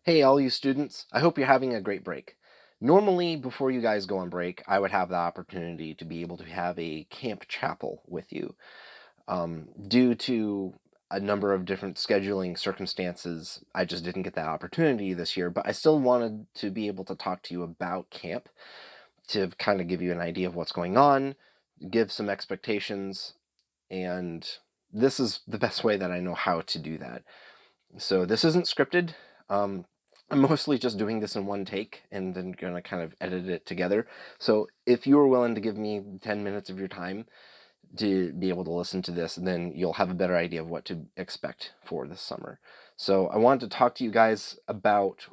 Hey, all you students, I hope you're having a great break. Normally, before you guys go on break, I would have the opportunity to be able to have a camp chapel with you. Due to a number of different scheduling circumstances, I just didn't get that opportunity this year, but I still wanted to be able to talk to you about camp to kind of give you an idea of what's going on, give some expectations, and this is the best way that I know how to do that. So this isn't scripted. Um, I'm mostly just doing this in one take and then gonna kind of edit it together. So if you are willing to give me 10 minutes of your time to be able to listen to this, then you'll have a better idea of what to expect for this summer. So I wanted to talk to you guys about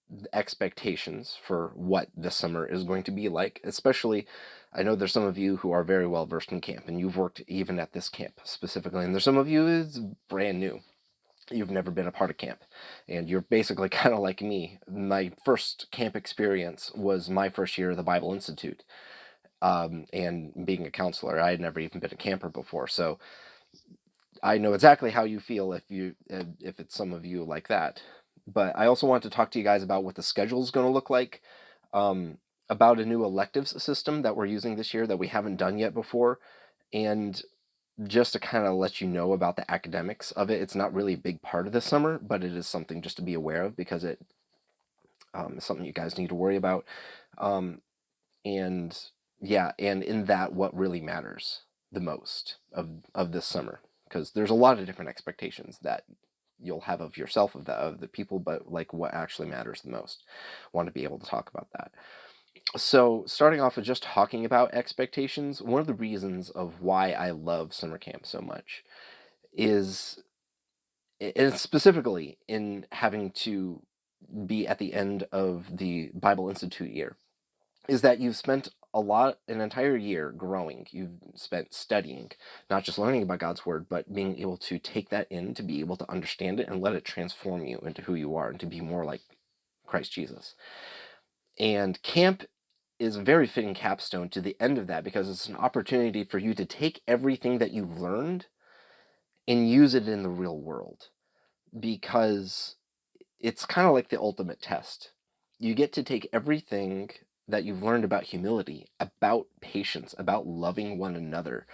the expectations for what this summer is going to be like, especially I know there's some of you who are very well versed in camp and you've worked even at this camp specifically, and there's some of you who's brand new. You've never been a part of camp, and you're basically kind of like me. My first camp experience was my first year of the Bible Institute, and being a counselor. I had never even been a camper before, so I know exactly how you feel if it's some of you like that. But I also want to talk to you guys about what the schedule is going to look like, um, about a new electives system that we're using this year that we haven't done yet before, and just to kind of let you know about the academics of it. It's not really a big part of the summer, but it is something just to be aware of because it is something you guys need to worry about. Um, and yeah, and in that, what really matters the most of this summer, because there's a lot of different expectations that you'll have of yourself, of the people, but like what actually matters the most. Want to be able to talk about that. So, starting off with just talking about expectations, one of the reasons of why I love summer camp so much is, and specifically in having to be at the end of the Bible Institute year, is that you've spent an entire year growing. You've spent studying, not just learning about God's word, but being able to take that in, to be able to understand it and let it transform you into who you are and to be more like Christ Jesus. And camp is a very fitting capstone to the end of that because it's an opportunity for you to take everything that you've learned and use it in the real world, because it's kind of like the ultimate test. You get to take everything that you've learned about humility, about patience, about loving one another,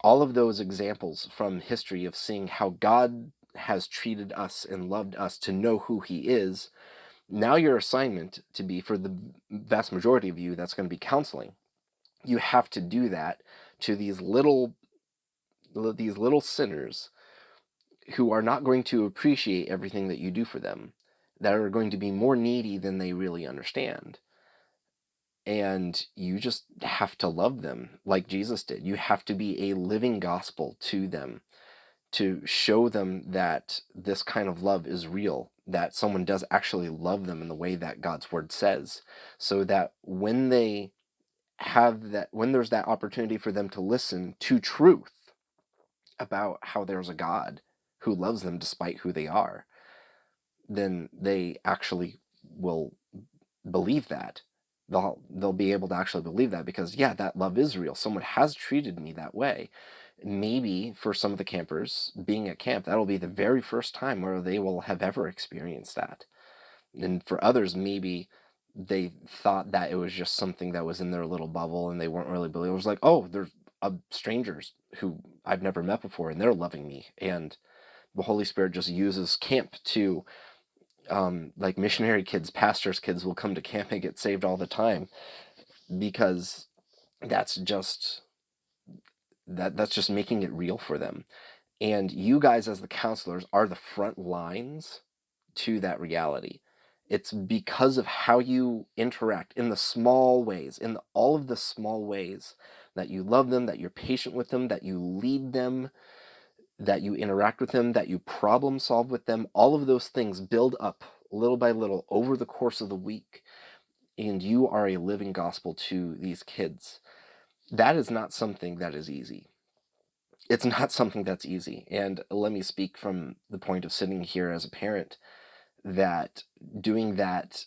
all of those examples from history of seeing how God has treated us and loved us to know who He is. Now, your assignment to be, for the vast majority of you, that's going to be counseling. You have to do that to these little sinners who are not going to appreciate everything that you do for them, that are going to be more needy than they really understand. And you just have to love them like Jesus did. You have to be a living gospel to them, to show them that this kind of love is real, that someone does actually love them in the way that God's word says, so that when there's that opportunity for them to listen to truth about how there's a God who loves them despite who they are, then they actually will believe that. They'll be able to actually believe that because, yeah, that love is real. Someone has treated me that way. Maybe for some of the campers being at camp, that'll be the very first time where they will have ever experienced that. And for others, maybe they thought that it was just something that was in their little bubble and they weren't really believing. It was like, oh, there's strangers who I've never met before and they're loving me. And the Holy Spirit just uses camp to, like missionary kids, pastors' kids will come to camp and get saved all the time, because that's just that's just making it real for them. And you guys as the counselors are the front lines to that reality. It's because of how you interact in the small ways, all of the small ways that you love them, that you're patient with them, that you lead them, that you interact with them, that you problem solve with them. All of those things build up little by little over the course of the week, and you are a living gospel to these kids. That is not something that is easy. It's not something that's easy. And let me speak from the point of sitting here as a parent, that doing that,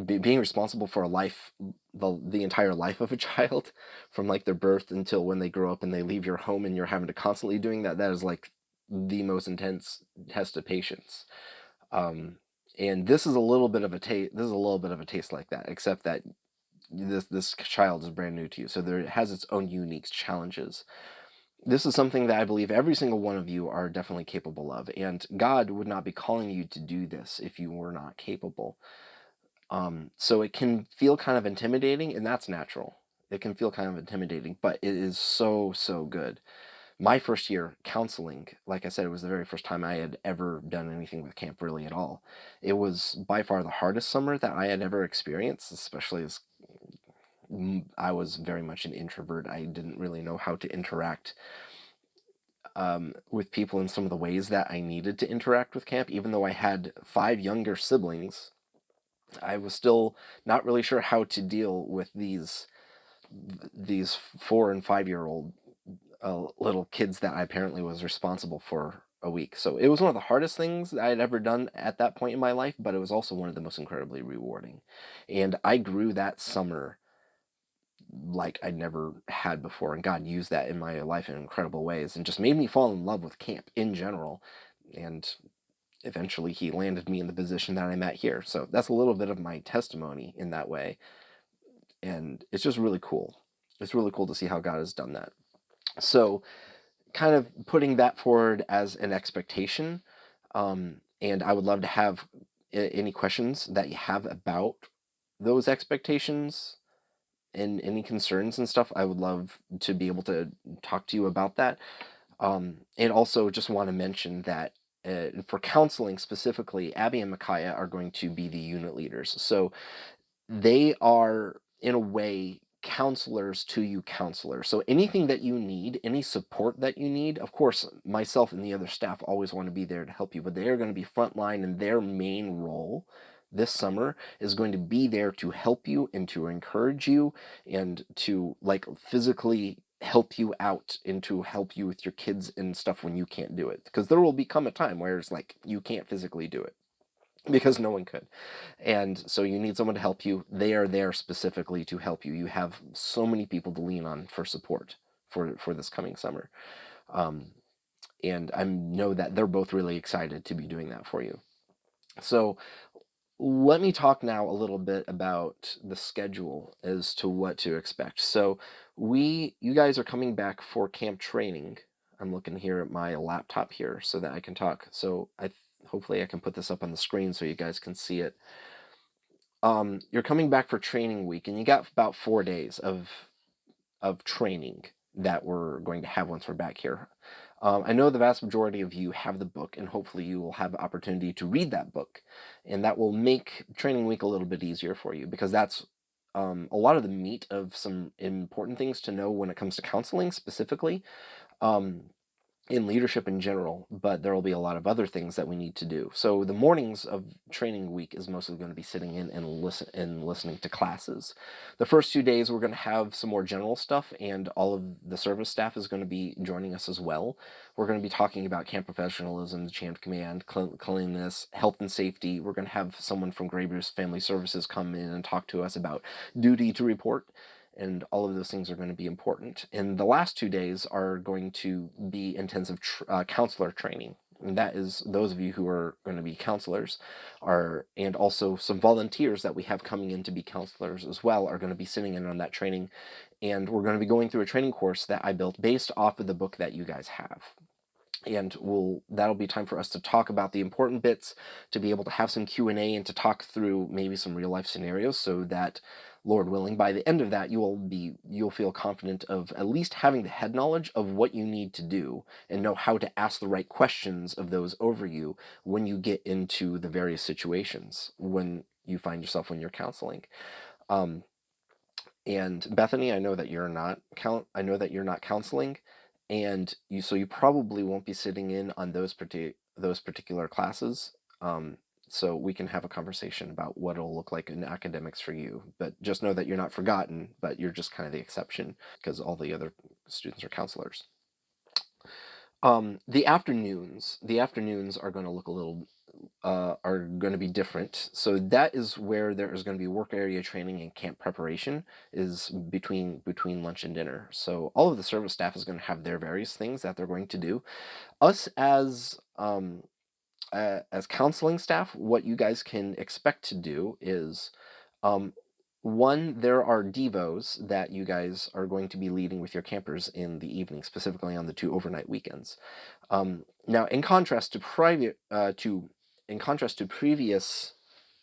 being responsible for a life, the entire life of a child, from like their birth until when they grow up and they leave your home, and you're having to constantly doing that, that is like the most intense test of patience. Um, And this is a little bit of a taste. This is a little bit of a taste like that, except that this child is brand new to you, so it has its own unique challenges. This is something that I believe every single one of you are definitely capable of, and God would not be calling you to do this if you were not capable. So it can feel kind of intimidating, and that's natural. It can feel kind of intimidating, but it is so, so good. My first year counseling, like I said, it was the very first time I had ever done anything with camp really at all. It was by far the hardest summer that I had ever experienced, especially as I was very much an introvert. I didn't really know how to interact with people in some of the ways that I needed to interact with camp. Even though I had 5 younger siblings, I was still not really sure how to deal with these 4 and 5 year old little kids that I apparently was responsible for a week. So it was one of the hardest things that I had ever done at that point in my life, but it was also one of the most incredibly rewarding. And I grew that summer like I'd never had before, and God used that in my life in incredible ways and just made me fall in love with camp in general. And eventually he landed me in the position that I'm at here. So that's a little bit of my testimony in that way. And it's just really cool. It's really cool to see how God has done that. So, kind of putting that forward as an expectation, and I would love to have any questions that you have about those expectations and any concerns and stuff. I would love to be able to talk to you about that. And also, just want to mention that for counseling specifically, Abby and Micaiah are going to be the unit leaders. So they are, in a way, counselors to you counselors. So anything that you need, any support that you need, of course, myself and the other staff always want to be there to help you, but they are going to be frontline, and their main role this summer is going to be there to help you and to encourage you and to like physically help you out and to help you with your kids and stuff when you can't do it, because there will become a time where it's like you can't physically do it because no one could. And so you need someone to help you. They are there specifically to help you. You have so many people to lean on for support for this coming summer. Um, and I know that they're both really excited to be doing that for you. So let me talk now a little bit about the schedule as to what to expect. So you guys are coming back for camp training. I'm looking here at my laptop here so that I can talk. So hopefully I can put this up on the screen so you guys can see it. You're coming back for training week, and you got about 4 days of training that we're going to have once we're back here. I know the vast majority of you have the book, and hopefully you will have the opportunity to read that book, and that will make training week a little bit easier for you, because that's a lot of the meat of some important things to know when it comes to counseling specifically. Um, in leadership in general, but there will be a lot of other things that we need to do. So the mornings of training week is mostly going to be sitting in and listening to classes. The first 2 days we're going to have some more general stuff, and all of the service staff is going to be joining us as well. We're going to be talking about camp professionalism, the chain of command, cleanliness, health and safety. We're going to have someone from Graybruce Family Services come in and talk to us about duty to report, and all of those things are going to be important. And the last 2 days are going to be intensive counselor training. And that is those of you who are going to be counselors and also some volunteers that we have coming in to be counselors as well are going to be sitting in on that training. And we're going to be going through a training course that I built based off of the book that you guys have. And that'll be time for us to talk about the important bits, to be able to have some Q&A and to talk through maybe some real life scenarios, so that, Lord willing, by the end of that you'll feel confident of at least having the head knowledge of what you need to do and know how to ask the right questions of those over you when you get into the various situations when you find yourself when you're counseling. Um, and Bethany, I know that you're not counseling, and you probably won't be sitting in on those particular classes. So we can have a conversation about what it'll look like in academics for you. But just know that you're not forgotten, but you're just kind of the exception because all the other students are counselors. The afternoons are going to look a little are going to be different. So that is where there is going to be work area training and camp preparation is between lunch and dinner. So all of the service staff is going to have their various things that they're going to do. Us as counseling staff, what you guys can expect to do is, um, one, there are devos that you guys are going to be leading with your campers in the evening, specifically on the 2 overnight weekends. Now, in contrast to previous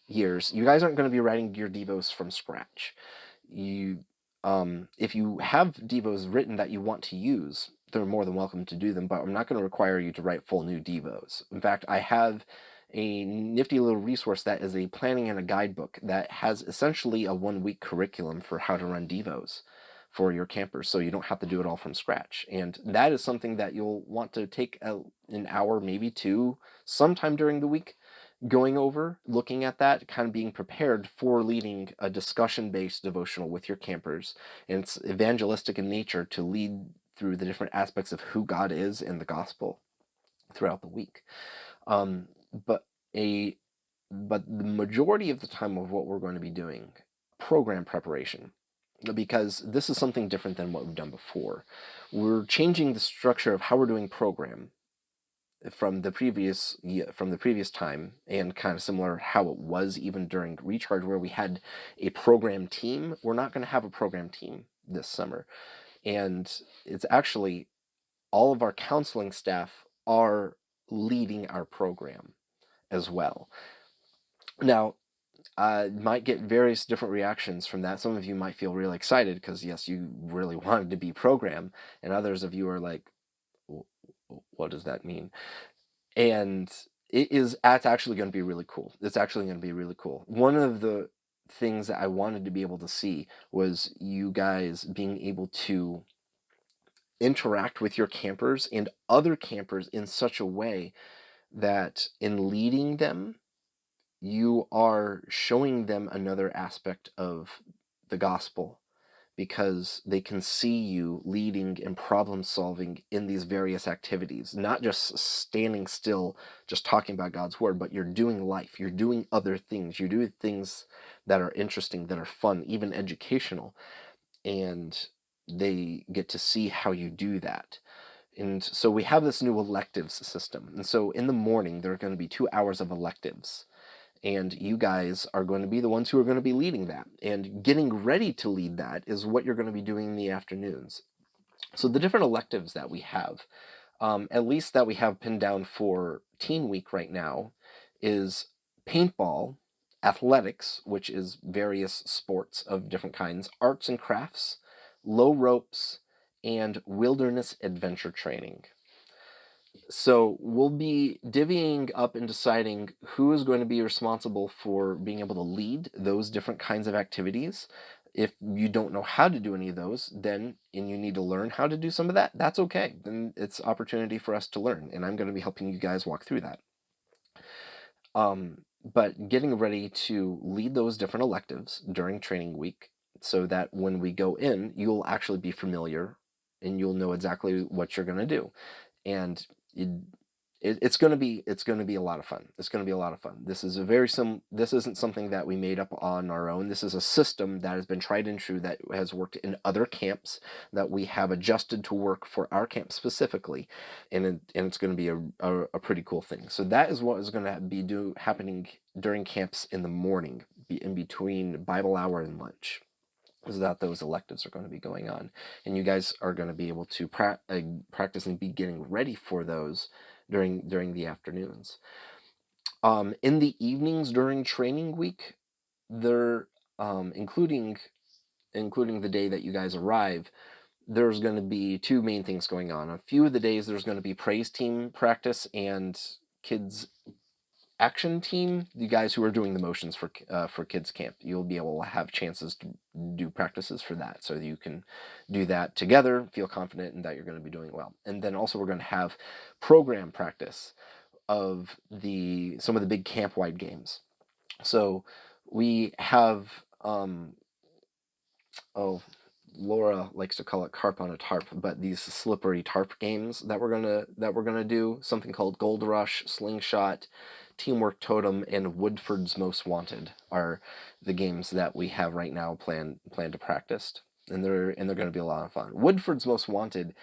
years, you guys aren't going to be writing your devos from scratch. You, if you have devos written that you want to use, they're more than welcome to do them, but I'm not going to require you to write full new devos. In fact, I have a nifty little resource that is a planning and a guidebook that has essentially a 1 week curriculum for how to run devos for your campers, so you don't have to do it all from scratch. And that is something that you'll want to take an hour, maybe two, sometime during the week, going over, looking at that, kind of being prepared for leading a discussion-based devotional with your campers. And it's evangelistic in nature to lead through the different aspects of who God is and the gospel throughout the week. Um, but a but the majority of the time of what we're going to be doing, program preparation, because this is something different than what we've done before. We're changing the structure of how we're doing program from the previous time, and kind of similar how it was even during recharge, where we had a program team. We're not going to have a program team this summer, and it's actually all of our counseling staff are leading our program as well. Now, might get various different reactions from that. Some of you might feel really excited because, yes, you really wanted to be program, and others of you are like, what does that mean? And that's actually going to be really cool. It's actually going to be really cool. One of the things that I wanted to be able to see was you guys being able to interact with your campers and other campers in such a way that in leading them, you are showing them another aspect of the gospel, because they can see you leading and problem solving in these various activities, not just standing still, just talking about God's word, but you're doing life, you're doing other things, you're doing things that are interesting, that are fun, even educational, and they get to see how you do that. And so we have this new electives system. And so in the morning, there are going to be 2 hours of electives. And you guys are going to be the ones who are going to be leading that. And getting ready to lead that is what you're going to be doing in the afternoons. So the different electives that we have, at least that we have pinned down for Teen Week right now, is paintball, athletics, which is various sports of different kinds, arts and crafts, low ropes, and wilderness adventure training. So we'll be divvying up and deciding who is going to be responsible for being able to lead those different kinds of activities. If you don't know how to do any of those, then and you need to learn how to do some of that, that's okay. Then it's opportunity for us to learn, and I'm going to be helping you guys walk through that. But getting ready to lead those different electives during training week, so that when we go in, you'll actually be familiar and you'll know exactly what you're going to do. And it's going to be a lot of fun. It's going to be a lot of fun. This is this isn't something that we made up on our own. This is a system that has been tried and true, that has worked in other camps, that we have adjusted to work for our camp specifically, and it's going to be a pretty cool thing. So that is what is going to be happening during camps in the morning, in between Bible hour and lunch, is that those electives are going to be going on, and you guys are going to be able to practice and be getting ready for those during the afternoons. In the evenings during training week, they're including the day that you guys arrive, there's going to be two main things going on. A few of the days there's going to be praise team practice and kids action team, the guys who are doing the motions for kids camp. You'll be able to have chances to do practices for that, so that you can do that together, feel confident, and that you're going to be doing well. And then also we're going to have program practice of some of the big camp-wide games. So we have oh, Laura likes to call it carp on a tarp, but these slippery tarp games that we're gonna do, something called Gold Rush, Slingshot, Teamwork Totem, and Woodford's Most Wanted are the games that we have right now planned to practice, and they're going to be a lot of fun. Woodford's Most Wanted,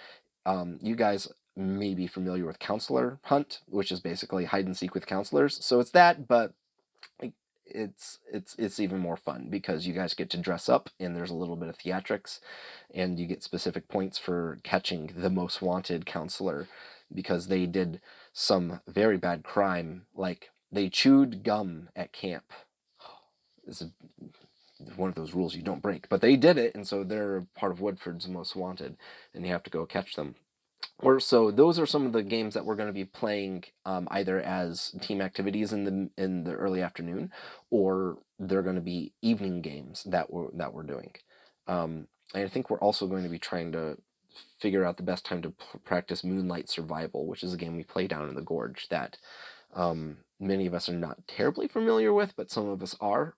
you guys may be familiar with Counselor Hunt, which is basically hide and seek with counselors. So it's that, but it's even more fun because you guys get to dress up and there's a little bit of theatrics, and you get specific points for catching the most wanted counselor because they did some very bad crime, like they chewed gum at camp. It's one of those rules you don't break, but they did it, and so they're part of Woodford's most wanted, and you have to go catch them. Or so those are some of the games that we're going to be playing, either as team activities in the early afternoon, or they're going to be evening games that we're doing. And I think we're also going to be trying to figure out the best time to practice Moonlight Survival, which is a game we play down in the gorge that many of us are not terribly familiar with, but some of us are.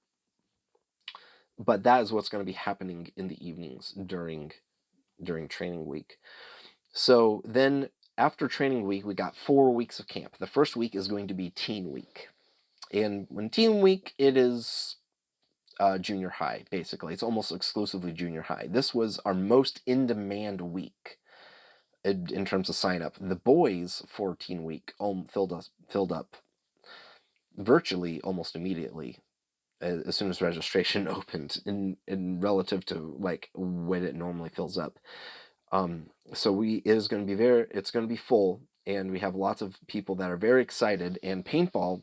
But that is what's going to be happening in the evenings during training week. So then after training week, we got 4 weeks of camp. The first week is going to be teen week. And when teen week, it is junior high, basically. It's almost exclusively junior high. This was our most in-demand week in terms of sign up. The boys for teen week filled up virtually almost immediately as soon as registration opened in relative to like when it normally fills up. So it's going to be full, and we have lots of people that are very excited, and paintball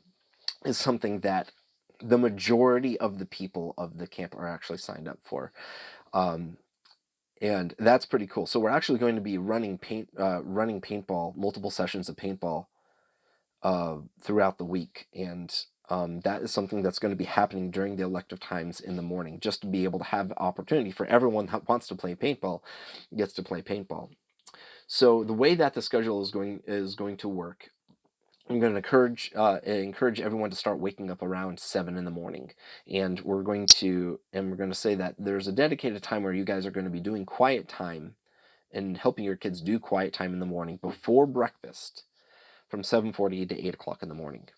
is something that the majority of the people of the camp are actually signed up for. And that's pretty cool. So we're actually going to be running paintball, multiple sessions of paintball throughout the week, and that is something that's going to be happening during the elective times in the morning, just to be able to have the opportunity for everyone that wants to play paintball gets to play paintball. So the way that the schedule is going to work, I'm going to encourage everyone to start waking up around 7 in the morning, and we're going to say that there's a dedicated time where you guys are going to be doing quiet time and helping your kids do quiet time in the morning before breakfast from 7:40 to 8 o'clock in the morning.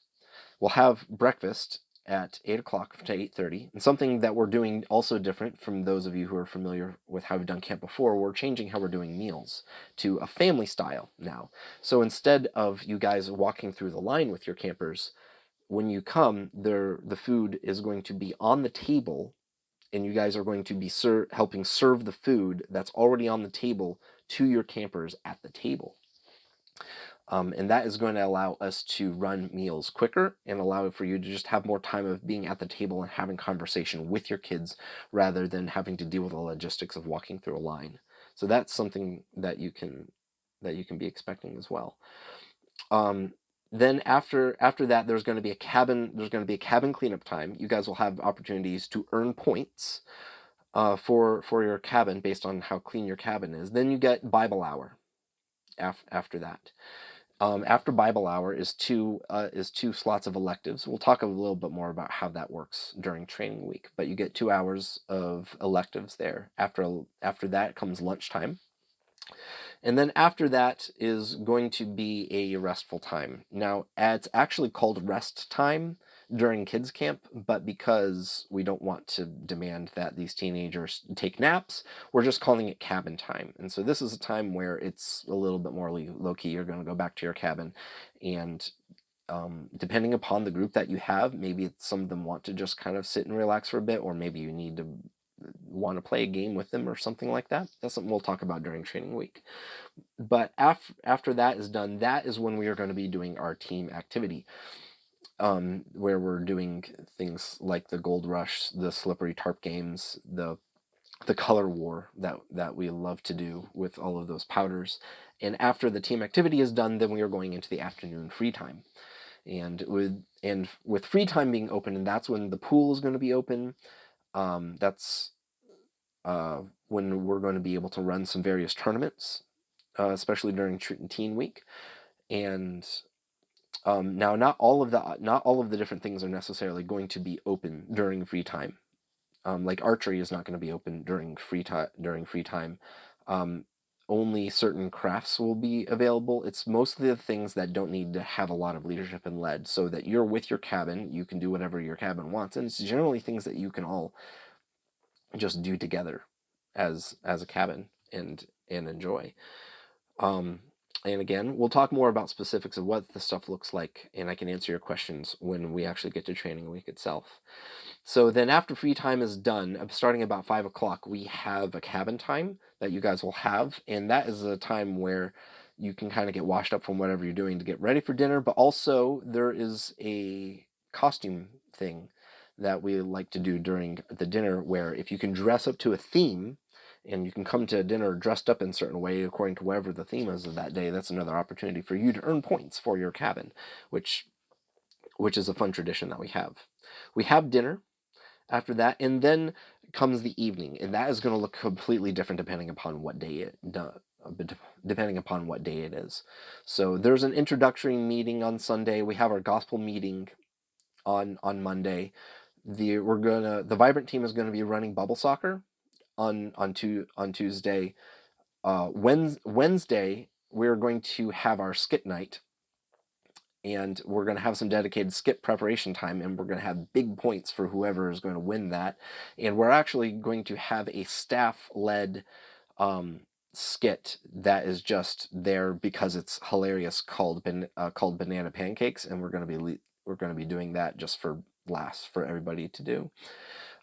We'll have breakfast at 8 o'clock to 8:30, and something that we're doing also different from those of you who are familiar with how we've done camp before, we're changing how we're doing meals to a family style now. So instead of you guys walking through the line with your campers, when you come, the food is going to be on the table, and you guys are going to be helping serve the food that's already on the table to your campers at the table. And that is going to allow us to run meals quicker and allow for you to just have more time of being at the table and having conversation with your kids rather than having to deal with the logistics of walking through a line. So that's something that you can be expecting as well. Then after that, there's going to be a cabin cleanup time. You guys will have opportunities to earn points for your cabin based on how clean your cabin is. Then you get Bible hour after that. After Bible hour is two slots of electives. We'll talk a little bit more about how that works during training week, but you get 2 hours of electives there. After that comes lunchtime. And then after that is going to be a restful time. Now, it's actually called rest time during kids camp, but because we don't want to demand that these teenagers take naps, we're just calling it cabin time. And so this is a time where it's a little bit more low-key. You're going to go back to your cabin, and depending upon the group that you have, maybe some of them want to just kind of sit and relax for a bit, or maybe you need to want to play a game with them or something like that. That's something we'll talk about during training week. But after that is done, that is when we are going to be doing our team activity, where we're doing things like the Gold Rush, the Slippery Tarp games, the color war that we love to do with all of those powders. And after the team activity is done, then we are going into the afternoon free time. And with free time being open, and that's when the pool is going to be open. That's when we're going to be able to run some various tournaments, especially during teen week. And now, not all of the different things are necessarily going to be open during free time. Like archery is not going to be open during free time. Only certain crafts will be available. It's mostly the things that don't need to have a lot of leadership and lead, so that you're with your cabin, you can do whatever your cabin wants, and it's generally things that you can all just do together as a cabin and enjoy. And again, we'll talk more about specifics of what the stuff looks like, and I can answer your questions when we actually get to training week itself. So then after free time is done, starting about 5 o'clock, we have a cabin time that you guys will have. And that is a time where you can kind of get washed up from whatever you're doing to get ready for dinner. But also there is a costume thing that we like to do during the dinner where if you can dress up to a theme and you can come to dinner dressed up in a certain way according to whatever the theme is of that day, that's another opportunity for you to earn points for your cabin, which is a fun tradition that we have. We have dinner after that, and then comes the evening, and that is going to look completely different depending upon what day depending upon what day it is. So there's an introductory meeting on Sunday. We have our gospel meeting on Monday. The Vibrant team is going to be running bubble soccer on Tuesday. Wednesday we're going to have our skit night, and we're going to have some dedicated skit preparation time, and we're going to have big points for whoever is going to win that. And we're actually going to have a staff-led skit that is just there because it's hilarious, called Banana Pancakes, and we're going to be doing that just for laughs for everybody to do.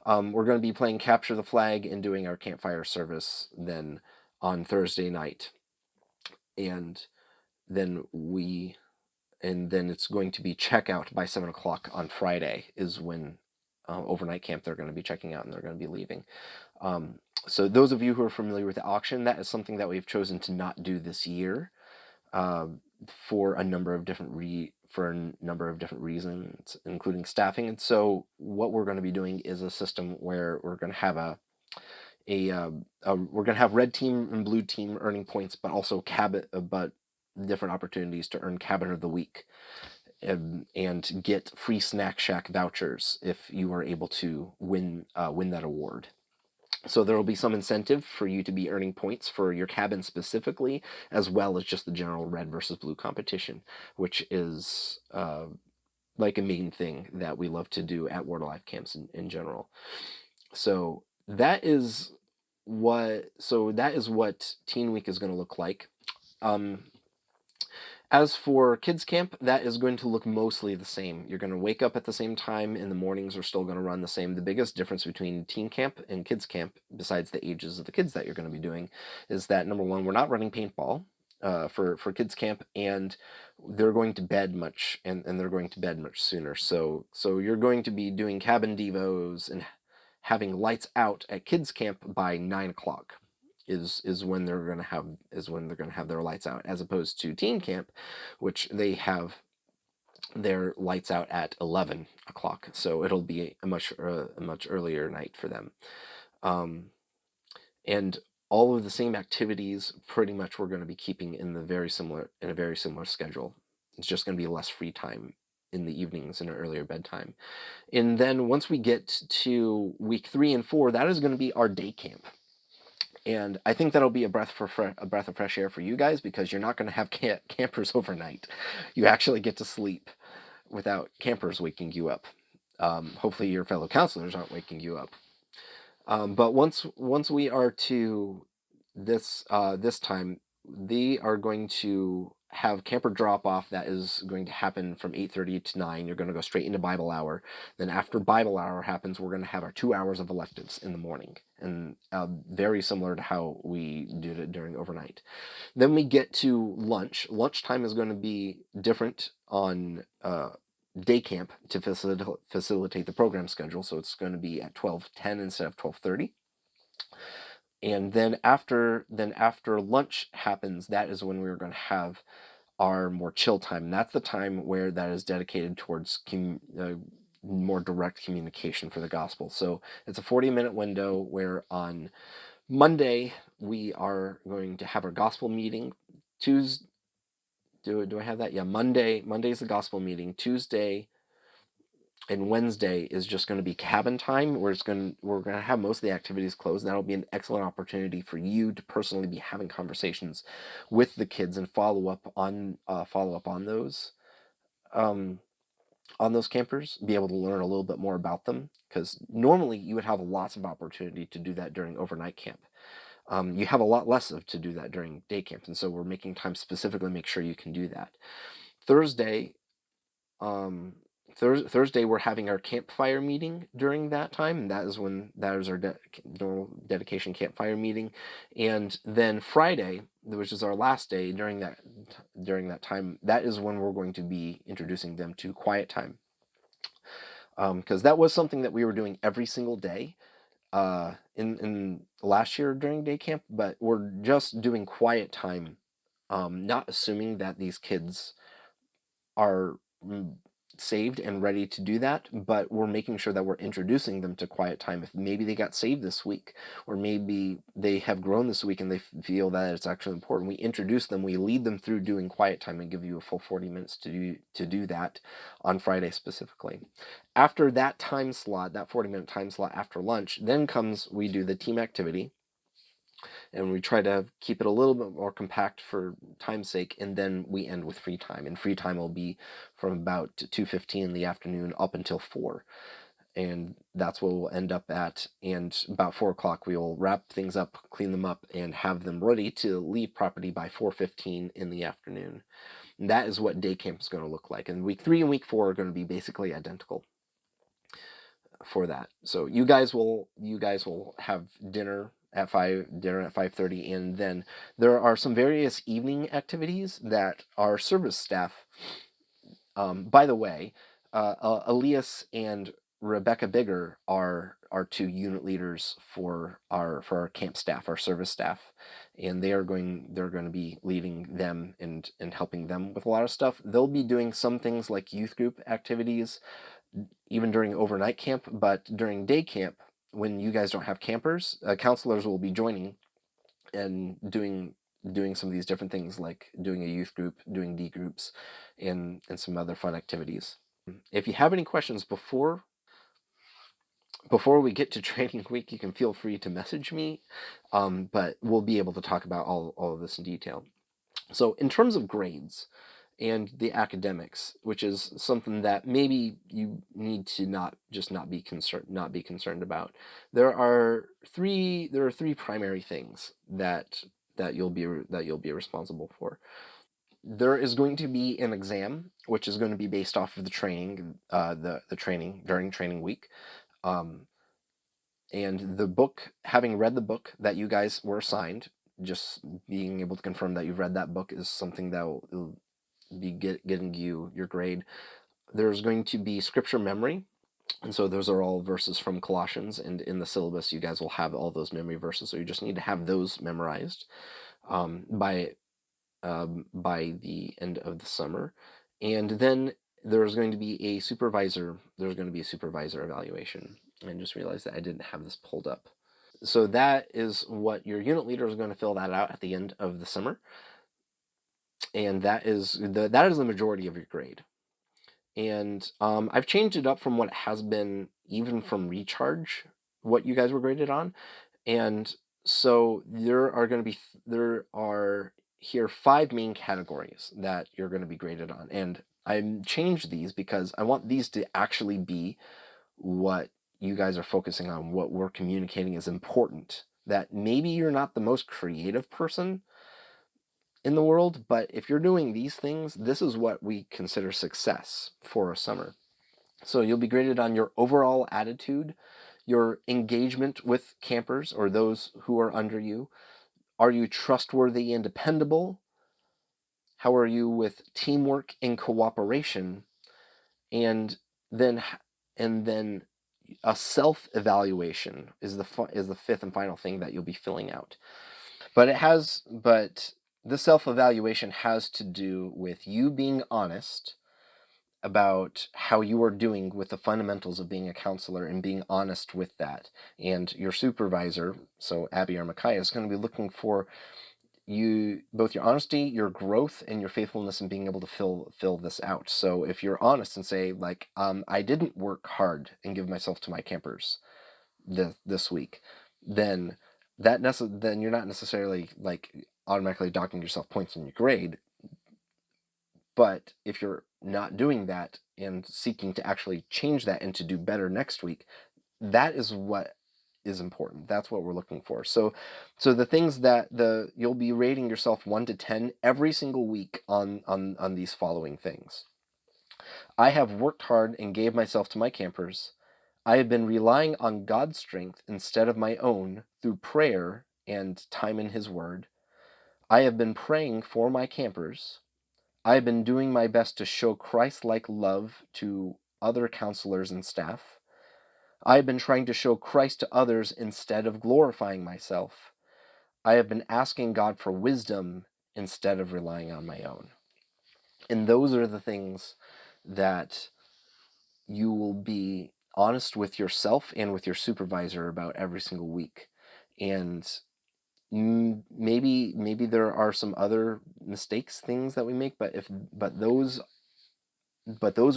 We're going to be playing Capture the Flag and doing our campfire service then on Thursday night, and then it's going to be checkout by 7 o'clock on Friday is when overnight camp they're going to be checking out and they're going to be leaving. So those of you who are familiar with the auction, that is something that we've chosen to not do this year uh, for a number of different reasons, including staffing. And so what we're going to be doing is a system where we're going to have we're going to have red team and blue team earning points, but also but different opportunities to earn Cabin of the Week and get free Snack Shack vouchers if you are able to win that award. So there will be some incentive for you to be earning points for your cabin specifically, as well as just the general red versus blue competition, which is like a main thing that we love to do at WOLYC camps in general. So that is what Teen Week is going to look like. As for kids camp, that is going to look mostly the same. You're going to wake up at the same time, and the mornings are still going to run the same. The biggest difference between teen camp and kids camp, besides the ages of the kids that you're going to be doing, is that number one, we're not running paintball for kids camp, and they're going to bed much, and they're going to bed much sooner. So you're going to be doing cabin devos and having lights out at kids camp by 9 o'clock is when they're going to have their lights out, as opposed to teen camp, which they have their lights out at 11 o'clock. So it'll be a much earlier night for them. And all of the same activities pretty much we're going to be keeping in a very similar schedule. It's just going to be less free time in the evenings and an earlier bedtime. And then once we get to week 3 and 4, that is going to be our day camp. And I think that'll be a breath of fresh air for you guys, because you're not going to have campers overnight. You actually get to sleep without campers waking you up. Hopefully your fellow counselors aren't waking you up. But once we are to this time, they are going to have camper drop off. That is going to happen from 8:30 to 9. You're going to go straight into Bible hour. Then after Bible hour happens, we're going to have our 2 hours of electives in the morning, and very similar to how we did it during overnight. Then we get to lunch. Lunchtime is going to be different on day camp to facilitate the program schedule. So it's going to be at 12:10 instead of 12:30. And then after lunch happens, that is when we're going to have our more chill time. And that's the time where that is dedicated towards more direct communication for the gospel. So it's a 40-minute window where on Monday we are going to have our gospel meeting. Tuesday, do I have that? Yeah, Monday's the gospel meeting. Tuesday and Wednesday is just going to be cabin time, where we're going to have most of the activities closed. That'll be an excellent opportunity for you to personally be having conversations with the kids and follow up on those campers, be able to learn a little bit more about them, because normally you would have lots of opportunity to do that during overnight camp. You have a lot less of to do that during day camp, and so we're making time specifically make sure you can do that. Thursday, um, Thursday we're having our campfire meeting during that time, and that is our normal dedication campfire meeting. And then Friday, which is our last day during that time, that is when we're going to be introducing them to quiet time, because that was something that we were doing every single day in last year during day camp, but we're just doing quiet time, not assuming that these kids are saved and ready to do that, but we're making sure that we're introducing them to quiet time. If maybe they got saved this week, or maybe they have grown this week and they feel that it's actually important, we introduce them, we lead them through doing quiet time and give you a full 40 minutes to do that on Friday specifically. After that time slot, that 40-minute time slot after lunch, then comes we do the team activity, and we try to keep it a little bit more compact for time's sake, and then we end with free time, and free time will be from about 2:15 in the afternoon up until 4, and that's what we'll end up at. And about 4 o'clock we'll wrap things up, clean them up, and have them ready to leave property by 4:15 in the afternoon. And that is what day camp is going to look like, and week 3 and week 4 are going to be basically identical for that. So you guys will have dinner at 5:30, and then there are some various evening activities that our service staff. By the way, Elias and Rebecca Bigger are our two unit leaders for our camp staff, our service staff, and they're going to be leading them and helping them with a lot of stuff. They'll be doing some things like youth group activities even during overnight camp, but during day camp, when you guys don't have campers, counselors will be joining and doing some of these different things, like doing a youth group, doing D groups, and some other fun activities. If you have any questions before we get to training week, you can feel free to message me, but we'll be able to talk about all of this in detail. So in terms of grades and the academics, which is something that maybe you need to not be concerned about, there are three primary things that you'll be responsible for. There is going to be an exam, which is going to be based off of the training, the training during training week. Um, and the book, having read the book that you guys were assigned, just being able to confirm that you've read that book is something that will be getting you your grade. There's going to be scripture memory, and so those are all verses from Colossians, and in the syllabus you guys will have all those memory verses, so you just need to have those memorized by the end of the summer. And then there's going to be a supervisor evaluation. And just realized that I didn't have this pulled up. So that is what your unit leader is going to fill that out at the end of the summer, and that is the majority of your grade. And I've changed it up from what it has been, even from recharge, what you guys were graded on. And so there are here 5 main categories that you're going to be graded on, and I changed these because I want these to actually be what you guys are focusing on, what we're communicating is important. That maybe you're not the most creative person in the world, but if you're doing these things, this is what we consider success for a summer. So you'll be graded on your overall attitude, your engagement with campers or those who are under you. Are you trustworthy and dependable? How are you with teamwork and cooperation? And then a self-evaluation is the fifth and final thing that you'll be filling out. But the self-evaluation has to do with you being honest about how you are doing with the fundamentals of being a counselor and being honest with that. And your supervisor, so Abby or Micaiah, is going to be looking for both your honesty, your growth, and your faithfulness in being able to fill this out. So if you're honest and say, like, I didn't work hard and give myself to my campers this week, then then you're not necessarily like automatically docking yourself points in your grade. But if you're not doing that and seeking to actually change that and to do better next week, that is what is important. That's what we're looking for. So the things that you'll be rating yourself 1 to 10 every single week on these following things. I have worked hard and gave myself to my campers. I have been relying on God's strength instead of my own through prayer and time in His Word. I have been praying for my campers. I have been doing my best to show Christ-like love to other counselors and staff. I have been trying to show Christ to others instead of glorifying myself. I have been asking God for wisdom instead of relying on my own. And those are the things that you will be honest with yourself and with your supervisor about every single week. And maybe there are some other things that we make, but those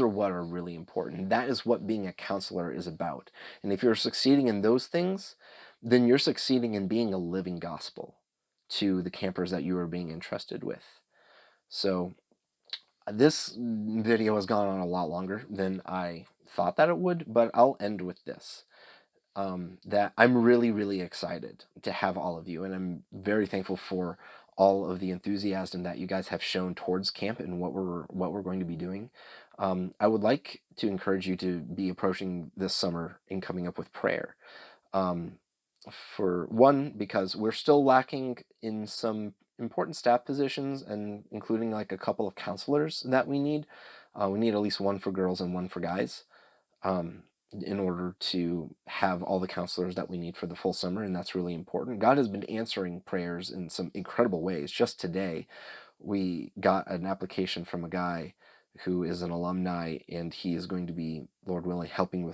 are what are really important. That is what being a counselor is about. And if you're succeeding in those things, then you're succeeding in being a living gospel to the campers that you are being entrusted with. So this video has gone on a lot longer than I thought that it would, but I'll end with this. That I'm really, really excited to have all of you, and I'm very thankful for all of the enthusiasm that you guys have shown towards camp and what we're going to be doing. I would like to encourage you to be approaching this summer and coming up with prayer. For one, because we're still lacking in some important staff positions, and including like a couple of counselors that we need. We need at least one for girls and one for guys. In order to have all the counselors that we need for the full summer, and that's really important. God has been answering prayers in some incredible ways. Just today, we got an application from a guy who is an alumni, and he is going to be, Lord willing, helping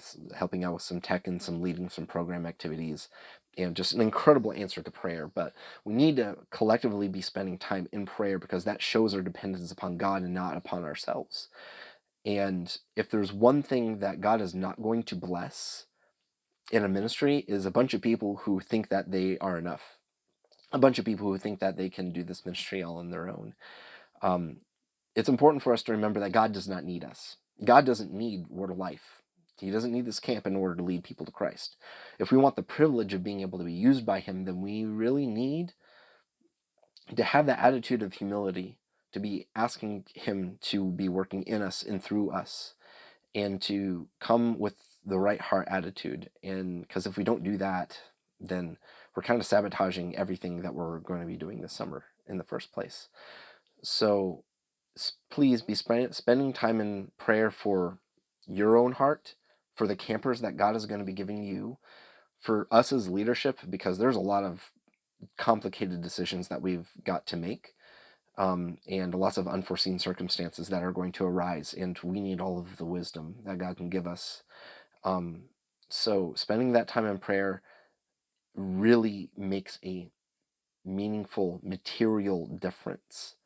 out with some tech and some leading some program activities, and just an incredible answer to prayer. But we need to collectively be spending time in prayer, because that shows our dependence upon God and not upon ourselves. And if there's one thing that God is not going to bless in a ministry, is a bunch of people who think that they are enough. A bunch of people who think that they can do this ministry all on their own. It's important for us to remember that God does not need us. God doesn't need Word of Life. He doesn't need this camp in order to lead people to Christ. If we want the privilege of being able to be used by Him, then we really need to have that attitude of humility, to be asking Him to be working in us and through us, and to come with the right heart attitude. And because if we don't do that, then we're kind of sabotaging everything that we're going to be doing this summer in the first place. So please be spending time in prayer for your own heart, for the campers that God is going to be giving you, for us as leadership, because there's a lot of complicated decisions that we've got to make. And lots of unforeseen circumstances that are going to arise, and we need all of the wisdom that God can give us. So spending that time in prayer really makes a meaningful material difference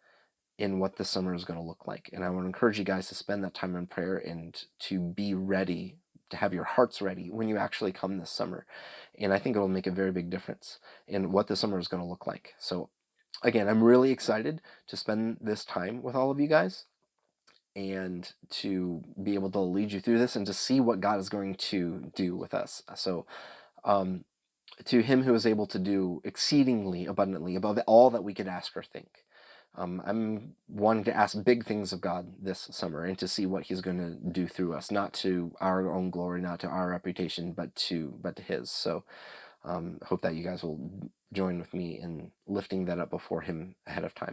in what the summer is going to look like. And I want to encourage you guys to spend that time in prayer and to be ready, to have your hearts ready when you actually come this summer. And I think it'll make a very big difference in what the summer is going to look like. So again, I'm really excited to spend this time with all of you guys and to be able to lead you through this and to see what God is going to do with us. So to Him who is able to do exceedingly abundantly above all that we could ask or think. I'm wanting to ask big things of God this summer, and to see what He's going to do through us, not to our own glory, not to our reputation, but to His. So hope that you guys will join with me in lifting that up before Him ahead of time.